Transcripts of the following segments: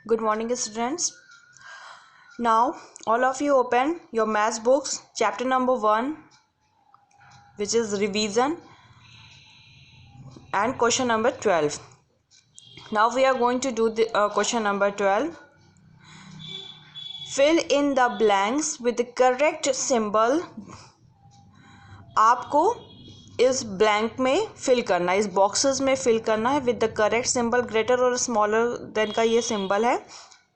Good morning, students. Now, all of you open your maths books, chapter number 1, which is revision, and question number 12. Now, we are going to do the question number 12. Fill in the blanks with the correct symbol. आपको इस blank में fill करना है, इस boxes में fill करना है with the correct symbol. Greater और स्मॉलर देन का ये सिंबल है,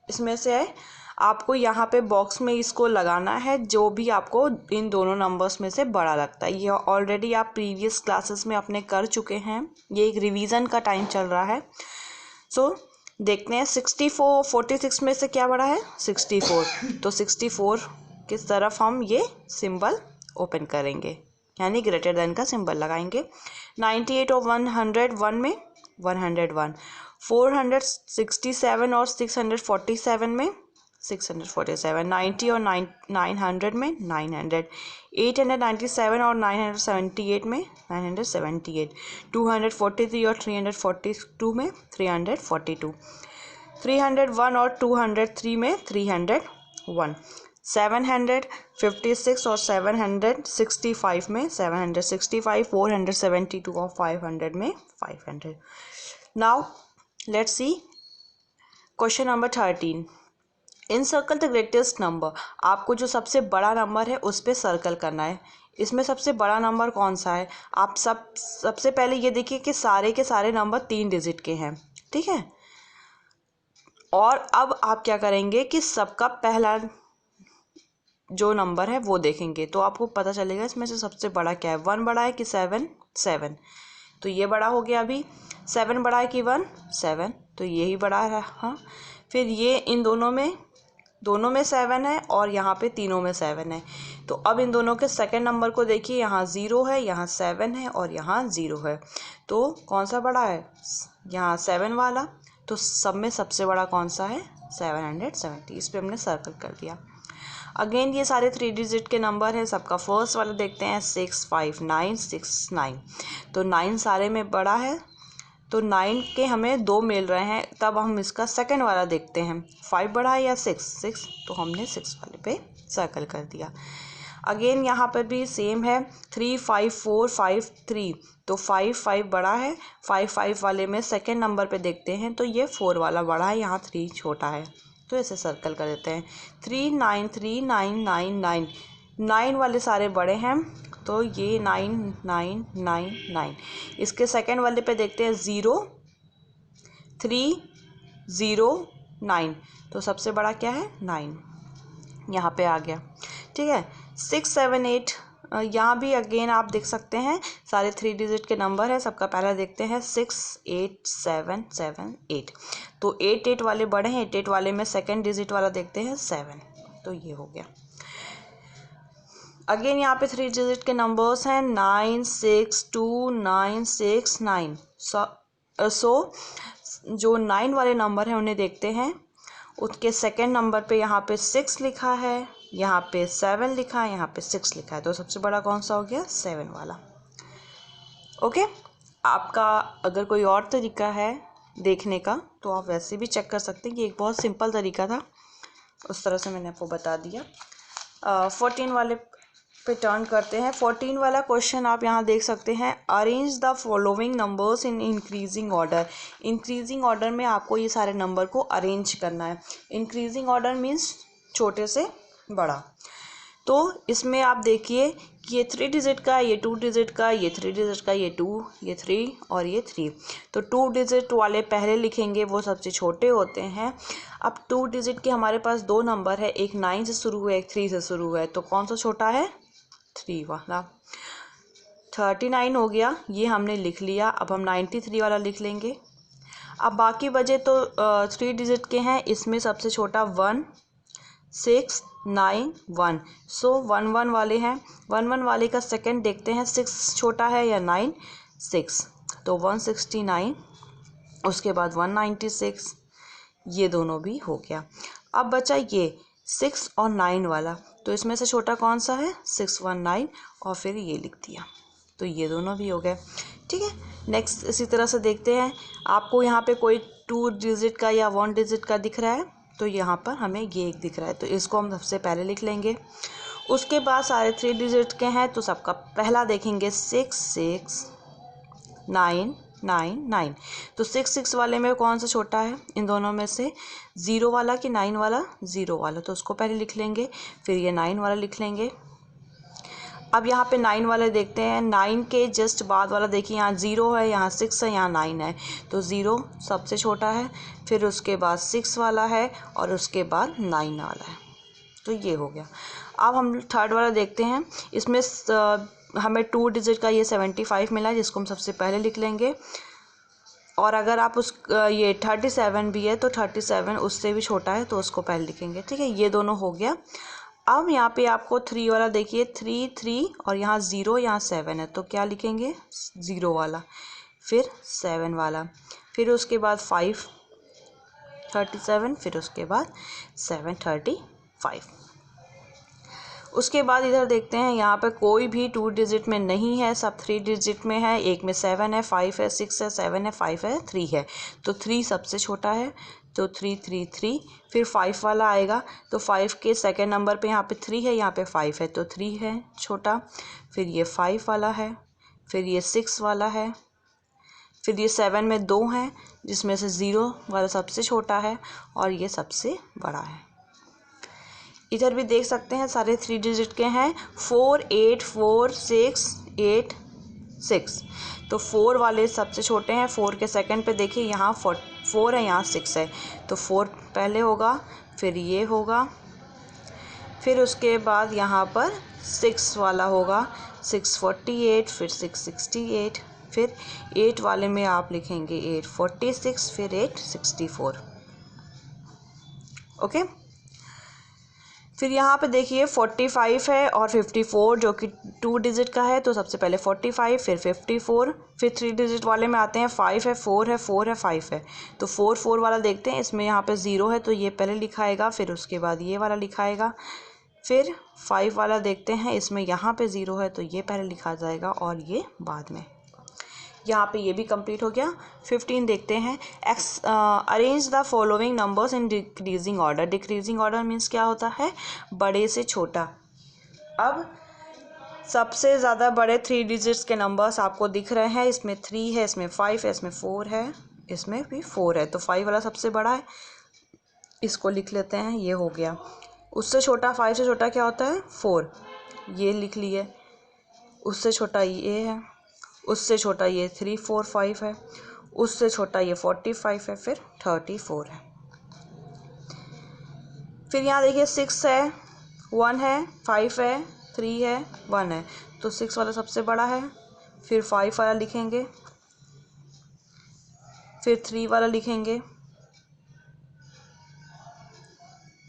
इसमें से है. आपको यहाँ पे बॉक्स में इसको लगाना है जो भी आपको इन दोनों नंबर्स में से बड़ा लगता है. ये ऑलरेडी आप प्रीवियस क्लासेस में अपने कर चुके हैं. ये एक रिवीजन का टाइम चल रहा है. सो देखते हैं 46 में से क्या बड़ा है, 64. तो 64 किस तरफ हम ये सिंबल ओपन करेंगे, यानी ग्रेटर देन का सिंबल लगाएंगे. 98 और 101 में 101. 467 और 647 में 647. 90 और 900 में 900. 897 और 978 में 978. 243 और 342 में 342. 301 और 203 में 301. 756 और 765 में 765. 472 और 500 में 500. Now let's see question number 13. In circle the greatest number. आपको जो सबसे बड़ा नंबर है उस पर सर्कल करना है. इसमें सबसे बड़ा नंबर कौन सा है? आप सबसे पहले ये देखिए कि सारे के सारे नंबर 3 डिजिट के हैं, ठीक है. और अब आप क्या करेंगे कि सबका पहला जो नंबर है वो देखेंगे तो आपको पता चलेगा इसमें से सबसे बड़ा क्या है. 1 बड़ा है कि 7? 7. तो ये बड़ा हो गया. अभी 7 बड़ा है कि 1? 7. तो यही बड़ा है. हाँ, फिर ये इन दोनों में 7 है और यहाँ पे तीनों में 7 है. तो अब इन दोनों के सेकंड नंबर को देखिए, यहाँ 0 है, यहाँ 7 है और यहाँ 0 है. तो कौन सा बड़ा है? यहाँ 7 वाला. तो सब में सबसे बड़ा कौन सा है? 770. इस पर हमने सर्कल कर दिया. अगेन ये सारे 3 डिजिट के नंबर हैं. सबका फर्स्ट वाला देखते हैं, 65969. तो 9 सारे में बड़ा है, तो 9 के हमें 2 मिल रहे हैं. तब हम इसका सेकंड वाला देखते हैं, 5 बड़ा है या 6? तो हमने 6 वाले पे सर्कल कर दिया. अगेन यहाँ पर भी सेम है, 35453. तो 5 बड़ा है. 5 वाले में सेकंड नंबर पे देखते हैं तो ये 4 वाला बड़ा है, यहाँ 3 छोटा है. तो इसे सर्कल कर देते हैं. 393999. 9 वाले सारे बड़े हैं तो ये 9999. इसके सेकंड वाले पे देखते हैं 0309. तो सबसे बड़ा क्या है? 9. यहाँ पे आ गया, ठीक है. 678. यहाँ भी अगेन आप देख सकते हैं सारे 3 डिजिट के नंबर है. सबका पहला देखते हैं, 68778. तो 88 वाले बड़े हैं. 88 वाले में सेकंड डिजिट वाला देखते हैं 7. तो ये हो गया. अगेन यहाँ पे 3 डिजिट के नंबर्स हैं, 962969. सो जो 9 वाले नंबर हैं उन्हें देखते हैं. उसके सेकंड नंबर पे यहाँ पे 6 लिखा है, यहाँ पे 7 लिखा है, यहाँ पे 6 लिखा है. तो सबसे बड़ा कौन सा हो गया? 7 वाला. ओके. आपका अगर कोई और तरीका है देखने का तो आप वैसे भी चेक कर सकते हैं. कि एक बहुत सिंपल तरीका था, उस तरह से मैंने आपको बता दिया. 14 वाले पे टर्न करते हैं. 14 वाला क्वेश्चन आप यहाँ देख सकते हैं, arrange the following numbers in increasing order. Increasing order में आपको ये सारे नंबर को अरेंज करना है. इंक्रीजिंग ऑर्डर मीन्स छोटे से बड़ा. तो इसमें आप देखिए कि ये 3 डिजिट का, ये 2 डिजिट का, ये 3 डिजिट का, ये 2, ये 3 और ये 3. तो 2 डिजिट वाले पहले लिखेंगे, वो सबसे छोटे होते हैं. अब 2 डिजिट के हमारे पास 2 नंबर है, एक 9 से शुरू हुआ है, एक 3 से शुरू हुआ है. तो कौन सा छोटा है? 3 वाला. 39 हो गया, ये हमने लिख लिया. अब हम 93 वाला लिख लेंगे. अब बाकी बचे तो 3 डिजिट के हैं. इसमें सबसे छोटा 1691. सो 11 वाले हैं. 11 वाले का सेकंड देखते हैं, 6 छोटा है या 9? 6. तो 169. उसके बाद 196. ये दोनों भी हो गया. अब बचा ये 6 और 9 वाला. तो इसमें से छोटा कौन सा है? 619. और फिर ये लिख दिया. तो ये दोनों भी हो गए, ठीक है. नेक्स्ट इसी तरह से देखते हैं. आपको यहाँ पे कोई 2 डिजिट का या 1 डिजिट का दिख रहा है, तो यहाँ पर हमें ये एक दिख रहा है, तो इसको हम सबसे पहले लिख लेंगे। उसके बाद सारे 3 डिजिट के हैं, तो सबका पहला देखेंगे 6 6 9 9 9। तो 6 6 वाले में कौन सा छोटा है इन दोनों में से, 0 वाला कि 9 वाला? 0 वाला, तो उसको पहले लिख लेंगे, फिर ये 9 वाला लिख लेंगे। अब यहाँ पे 9 वाले देखते हैं, 9 के जस्ट बाद वाला देखिए, यहाँ 0 है, यहाँ 6 है, यहाँ 9 है, तो 0 सबसे छोटा है, फिर उसके बाद 6 वाला है और उसके बाद 9 वाला है, तो ये हो गया। अब हम थर्ड वाला देखते हैं, इसमें हमें 2 डिजिट का ये 75 मिला है, जिसको हम सबसे पहले लिख लेंगे। और अगर आप ये 37 भी है, तो 37 उससे भी छोटा है, तो उसको पहले लिखेंगे, ठीक है। ये दोनों हो गया। अब यहाँ पे आपको 3 वाला देखिए, 3 3 और यहाँ 0, यहाँ 7 है, तो क्या लिखेंगे? 0 वाला, फिर 7 वाला, फिर उसके बाद 5 37, फिर उसके बाद 7 35। उसके बाद इधर देखते हैं, यहाँ पे कोई भी 2 डिजिट में नहीं है, सब 3 डिजिट में है। एक में 7 है, 5 है, 6 है, 7 है, 5 है, 3 है, तो 3 सबसे छोटा है, तो 3 3 3। फिर 5 वाला आएगा, तो 5 के सेकंड नंबर पे यहाँ पे 3 है, यहाँ पे 5 है, तो 3 है छोटा। फिर ये 5 वाला है, फिर ये 6 वाला है, फिर ये 7 में 2 हैं, जिसमें से 0 वाला सबसे छोटा है और ये सबसे बड़ा है। इधर भी देख सकते हैं, सारे 3 डिजिट के हैं, 4 8 4 6 8 6। तो 4 वाले सबसे छोटे हैं, 4 के सेकंड पे देखिए, यहाँ 4 है, यहाँ 6 है, तो 4 पहले होगा, फिर ये होगा, फिर उसके बाद यहाँ पर 6 वाला होगा, 648, फिर 668, फिर 8 वाले में आप लिखेंगे 846, फिर 864। ओके। फिर यहाँ पे देखिए 45 है और 54 जो कि 2 डिजिट का है, तो सबसे पहले 45, फिर 54, फिर 3 डिजिट वाले में आते हैं, 5 है, 4 है, 4 है, 5 है, तो 4 4 वाला देखते हैं, इसमें यहाँ पे 0 है, तो ये पहले लिखाएगा, फिर उसके बाद ये वाला लिखाएगा। फिर 5 वाला देखते हैं, इसमें यहाँ पे 0 है, तो ये पहले लिखा जाएगा और ये बाद में। यहाँ पे ये भी कंप्लीट हो गया। 15 देखते हैं, arrange the following numbers in decreasing order. Decreasing order means क्या होता है? बड़े से छोटा। अब सबसे ज़्यादा बड़े 3 डिजिट्स के नंबर्स आपको दिख रहे हैं, इसमें 3 है, इसमें 5 है, इसमें 4 है, इसमें भी 4 है, तो 5 वाला सबसे बड़ा है, इसको लिख लेते हैं, ये हो गया। उससे छोटा, 5 से छोटा क्या होता है? 4, ये लिख लिए। उससे छोटा ये है, उससे छोटा ये 3 4 5 है, उससे छोटा ये 45 है, फिर 34 है। फिर यहाँ देखिए 6 है, 1 है, 5 है, 3 है, 1 है, तो 6 वाला सबसे बड़ा है, फिर 5 वाला लिखेंगे, फिर 3 वाला लिखेंगे,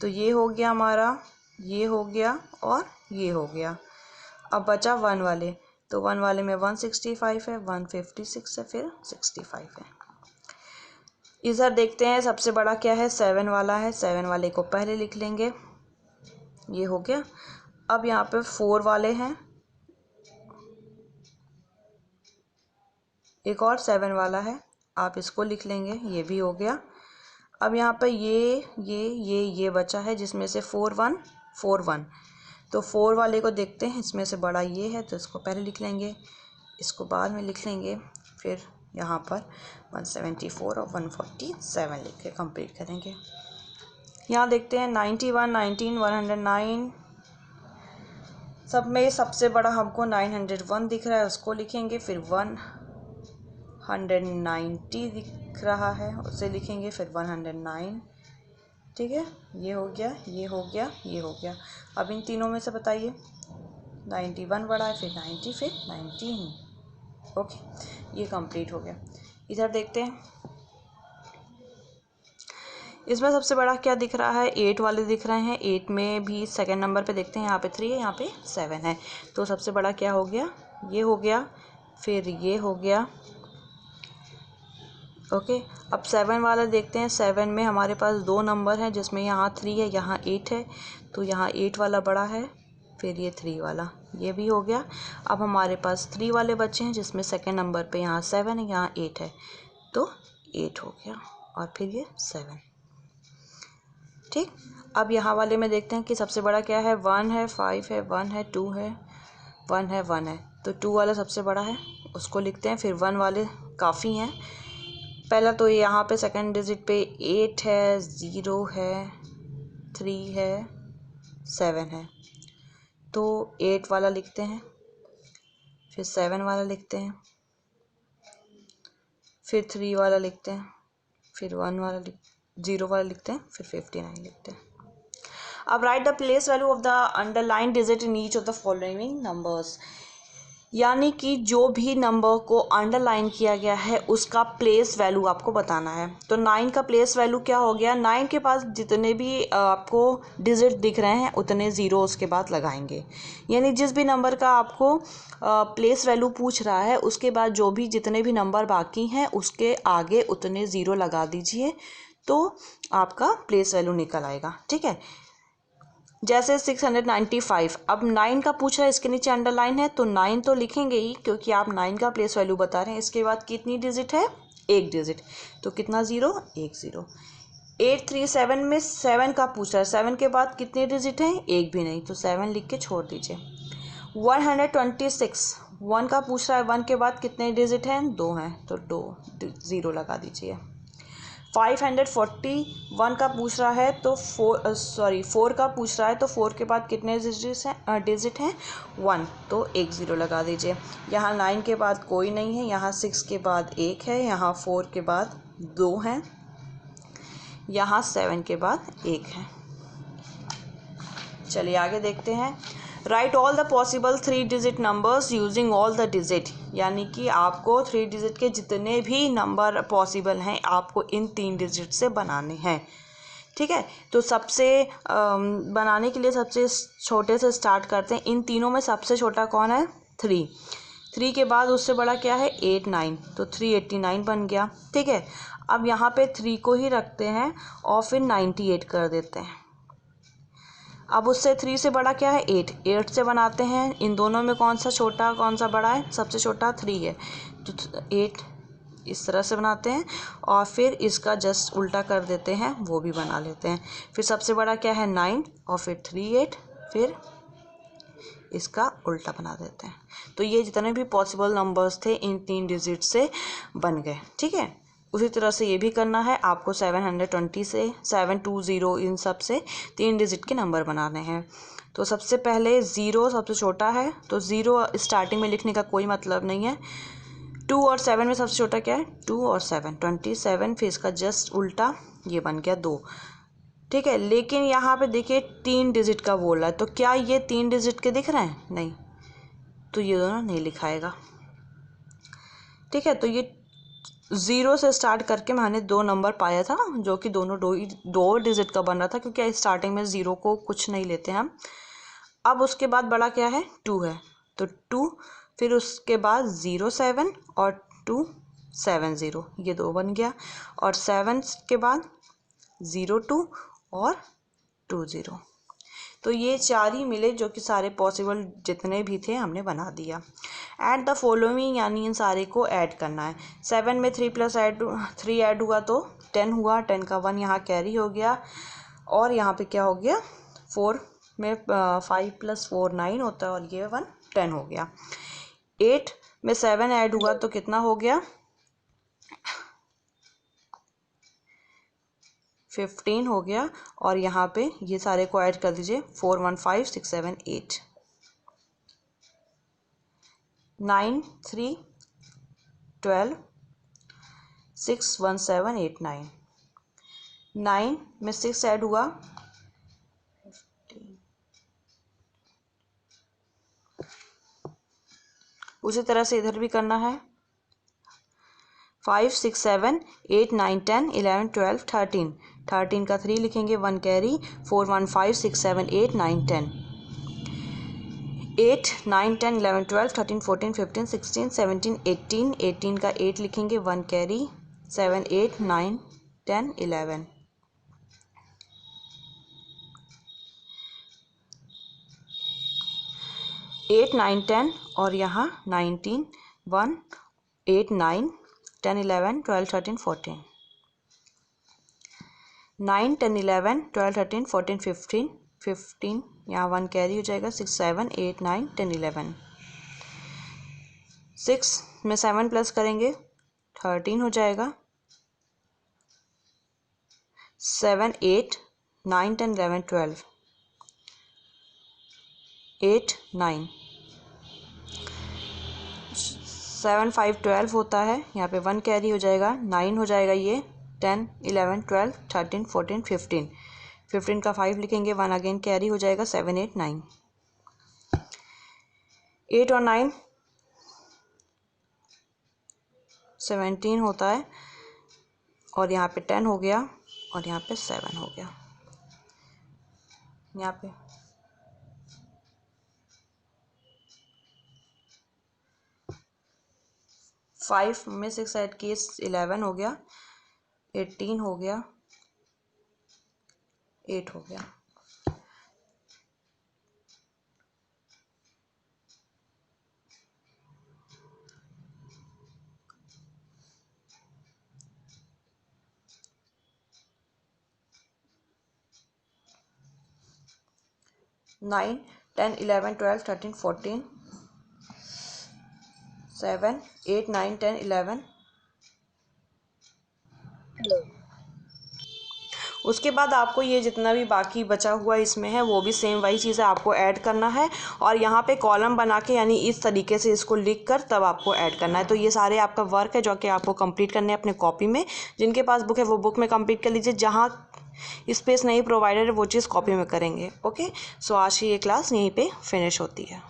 तो ये हो गया हमारा, ये हो गया और ये हो गया। अब बचा 1 वाले, तो 1 वाले में 165 है, 156 है, फिर 65 है। इधर देखते हैं सबसे बड़ा क्या है? 7 वाला है, 7 वाले को पहले लिख लेंगे, ये हो गया। अब यहाँ पे 4 वाले हैं, एक और 7 वाला है, आप इसको लिख लेंगे, ये भी हो गया। अब यहाँ पे ये बचा है, जिसमें से 4 1 4 1, तो 4 वाले को देखते हैं, इसमें से बड़ा ये है, तो इसको पहले लिख लेंगे, इसको बाद में लिख लेंगे, फिर यहाँ पर 174 और 147 लिख के कंप्लीट करेंगे। यहाँ देखते हैं 91 19 109, सब में सबसे बड़ा हमको 901 दिख रहा है, उसको लिखेंगे, फिर 190 दिख रहा है, उसे लिखेंगे, फिर 109, ठीक है। ये हो गया, ये हो गया, ये हो गया। अब इन तीनों में से बताइए, 91 बड़ा है, फिर 90, फिर 19। ओके, ये कंप्लीट हो गया। इधर देखते हैं, इसमें सबसे बड़ा क्या दिख रहा है? 8 वाले दिख रहे हैं। 8 में भी सेकंड नंबर पे देखते हैं, यहाँ पे 3 है, यहाँ पे 7 है, तो सबसे बड़ा क्या हो गया? ये हो गया, फिर ये हो गया। ओके, अब 7 वाला देखते हैं। 7 में हमारे पास 2 नंबर हैं, जिसमें यहाँ 3 है, यहाँ 8 है, तो यहाँ 8 वाला बड़ा है, फिर ये 3 वाला, ये भी हो गया। अब हमारे पास 3 वाले बच्चे हैं, जिसमें सेकंड नंबर पे यहाँ 7 है, यहाँ 8 है, तो 8 हो गया। और फिर ये 7। ठीक, अब यहाँ वाले में देखते हैं कि सबसे बड़ा क्या है। 1 है, 5 है, 1 है, 2 है, 1 है, 1 है। तो 2 वाला सबसे बड़ा है, उसको लिखते हैं। फिर 1 वाले काफ़ी हैं। पहला तो यहाँ पे सेकंड डिजिट पे 8 है, 0 है, 3 है, 7 है। तो 8 वाला लिखते हैं, फिर 7 वाला लिखते हैं, फिर 3 वाला लिखते हैं, फिर 1 वाला 0 वाला लिखते हैं, फिर 59 लिखते हैं। अब right the place value of the underline digit in each of the following numbers. यानी कि जो भी नंबर को अंडरलाइन किया गया है उसका प्लेस वैल्यू आपको बताना है। तो 9 का प्लेस वैल्यू क्या हो गया, 9 के पास जितने भी आपको डिजिट दिख रहे हैं उतने ज़ीरो उसके बाद लगाएंगे। यानी जिस भी नंबर का आपको प्लेस वैल्यू पूछ रहा है उसके बाद जो भी जितने भी नंबर बाकी हैं उसके आगे उतने ज़ीरो लगा दीजिए, तो आपका प्लेस वैल्यू निकल आएगा। ठीक है, जैसे 695, अब 9 का पूछ रहा है, इसके नीचे अंडरलाइन है तो 9 तो लिखेंगे ही क्योंकि आप 9 का प्लेस वैल्यू बता रहे हैं। इसके बाद कितनी डिजिट है, एक डिजिट, तो कितना ज़ीरो, एक ज़ीरो। 837 में 7 का पूछ रहा है, 7 के बाद कितने डिजिट हैं, एक भी नहीं, तो 7 लिख के छोड़ दीजिए। 126, 1 का पूछ रहा है, 1 के बाद कितने डिजिट हैं, 2 हैं, तो 2 ज़ीरो लगा दीजिए। 541 का पूछ रहा है तो 4 का पूछ रहा है तो 4 के बाद कितने डिजिट हैं 1, तो एक ज़ीरो लगा दीजिए। यहाँ 9 के बाद कोई नहीं है, यहाँ 6 के बाद 1 है, यहाँ 4 के बाद 2 हैं, यहाँ 7 के बाद 1 है। चलिए आगे देखते हैं। Right all the possible 3 digit numbers using all the digit. यानी कि आपको 3 डिजिट के जितने भी नंबर पॉसिबल हैं आपको इन 3 डिजिट से बनाने हैं। ठीक है, तो सबसे बनाने के लिए सबसे छोटे से स्टार्ट करते हैं। इन तीनों में सबसे छोटा कौन है, 3 के बाद उससे बड़ा क्या है, 8 9, तो 389 बन गया। ठीक है, अब यहाँ पे 3 को ही रखते हैं और फिर 98 कर देते हैं। अब उससे 3 से बड़ा क्या है, 8 से बनाते हैं। इन दोनों में कौन सा छोटा कौन सा बड़ा है, सबसे छोटा 3 है, तो 8 इस तरह से बनाते हैं और फिर इसका जस्ट उल्टा कर देते हैं, वो भी बना लेते हैं। फिर सबसे बड़ा क्या है, 9 और फिर 3 8, फिर इसका उल्टा बना देते हैं। तो ये जितने भी पॉसिबल नंबर्स थे इन 3 डिजिट से बन गए। ठीक है, उसी तरह से ये भी करना है आपको। 720 से 720 इन सब से 3 डिजिट के नंबर बनाने हैं। तो सबसे पहले 0 सबसे छोटा है, तो 0 स्टार्टिंग में लिखने का कोई मतलब नहीं है। 2 और 7 में सबसे छोटा क्या है, 2 और 7 27, फिर इसका जस्ट उल्टा ये बन गया 2। ठीक है, लेकिन यहाँ पे देखिए 3 डिजिट का बोल रहा है, तो क्या ये 3 डिजिट के दिख रहे हैं, नहीं, तो ये दोनों नहीं लिखाएगा। ठीक है, तो ये 0 से स्टार्ट करके मैंने 2 नंबर पाया था जो कि दोनों दो डिजिट का बन रहा था, क्योंकि स्टार्टिंग में 0 को कुछ नहीं लेते हम। अब उसके बाद बड़ा क्या है, 2 है, तो 2, फिर उसके बाद 0 7 और 2 7 0, ये 2 बन गया। और 7 के बाद 0 2 और 2 0, तो ये 4 ही मिले जो कि सारे पॉसिबल जितने भी थे हमने बना दिया। ऐड द फॉलोइंग, यानी इन सारे को ऐड करना है। 7 में 3 + 3 ऐड हुआ तो 10 हुआ, 10 का 1 यहाँ कैरी हो गया, और यहाँ पे क्या हो गया, 4 में 5 + 4 9 होता है, और ये 1 10 हो गया। 8 में 7 ऐड हुआ तो कितना हो गया, 15 हो गया, और यहाँ पे ये सारे को ऐड कर दीजिए, 4 1 5 6 7 8 9 3 12 6 1 7 8 9 9 में 6 ऐड हुआ, 15। उसी तरह से इधर भी करना है। 5 6 7 8 9 10 11 12 13, 13 का 3 लिखेंगे, 1 कैरी, 4 1 5 6 7 8 9 10 8 9 10 11 12 13 14 15 16 17 18, 18 का 8 लिखेंगे, 1 कैरी, 7 8 9 10 11 8 9 10, और यहाँ 19 1 8 9 10 11 12 13 14 9 10 11 12 13 14 15 15 यहाँ 1 कैरी हो जाएगा 6 7 8 9 10 11 6 में 7 प्लस करेंगे 13 हो जाएगा 7 8 9 10 11 12 8 9 7 5 12 होता है, यहाँ पे 1 कैरी हो जाएगा 9 हो जाएगा ये 10 11 12 13 14 15 15 का 5 लिखेंगे 1 अगेन कैरी हो जाएगा 7 8 9 8 और 9 17 होता है और यहाँ पे 10 हो गया और यहाँ पे 7 हो गया। यहाँ पे 5 में 6 ऐड किए 11 हो गया 18 हो गया 8 हो गया। नाइन 10 11 12 13 14 7 8 9 10 11 उसके बाद आपको ये जितना भी बाकी बचा हुआ इसमें है वो भी सेम वही चीज़ें आपको ऐड करना है और यहाँ पे कॉलम बना के यानी इस तरीके से इसको लिख कर तब आपको ऐड करना है। तो ये सारे आपका वर्क है जो कि आपको कंप्लीट करने हैं अपने कॉपी में। जिनके पास बुक है वो बुक में कंप्लीट कर लीजिए, जहाँ स्पेस नहीं प्रोवाइडेड है वो चीज़ कॉपी में करेंगे। ओके, सो आज की ये क्लास यहीं पर फिनिश होती है।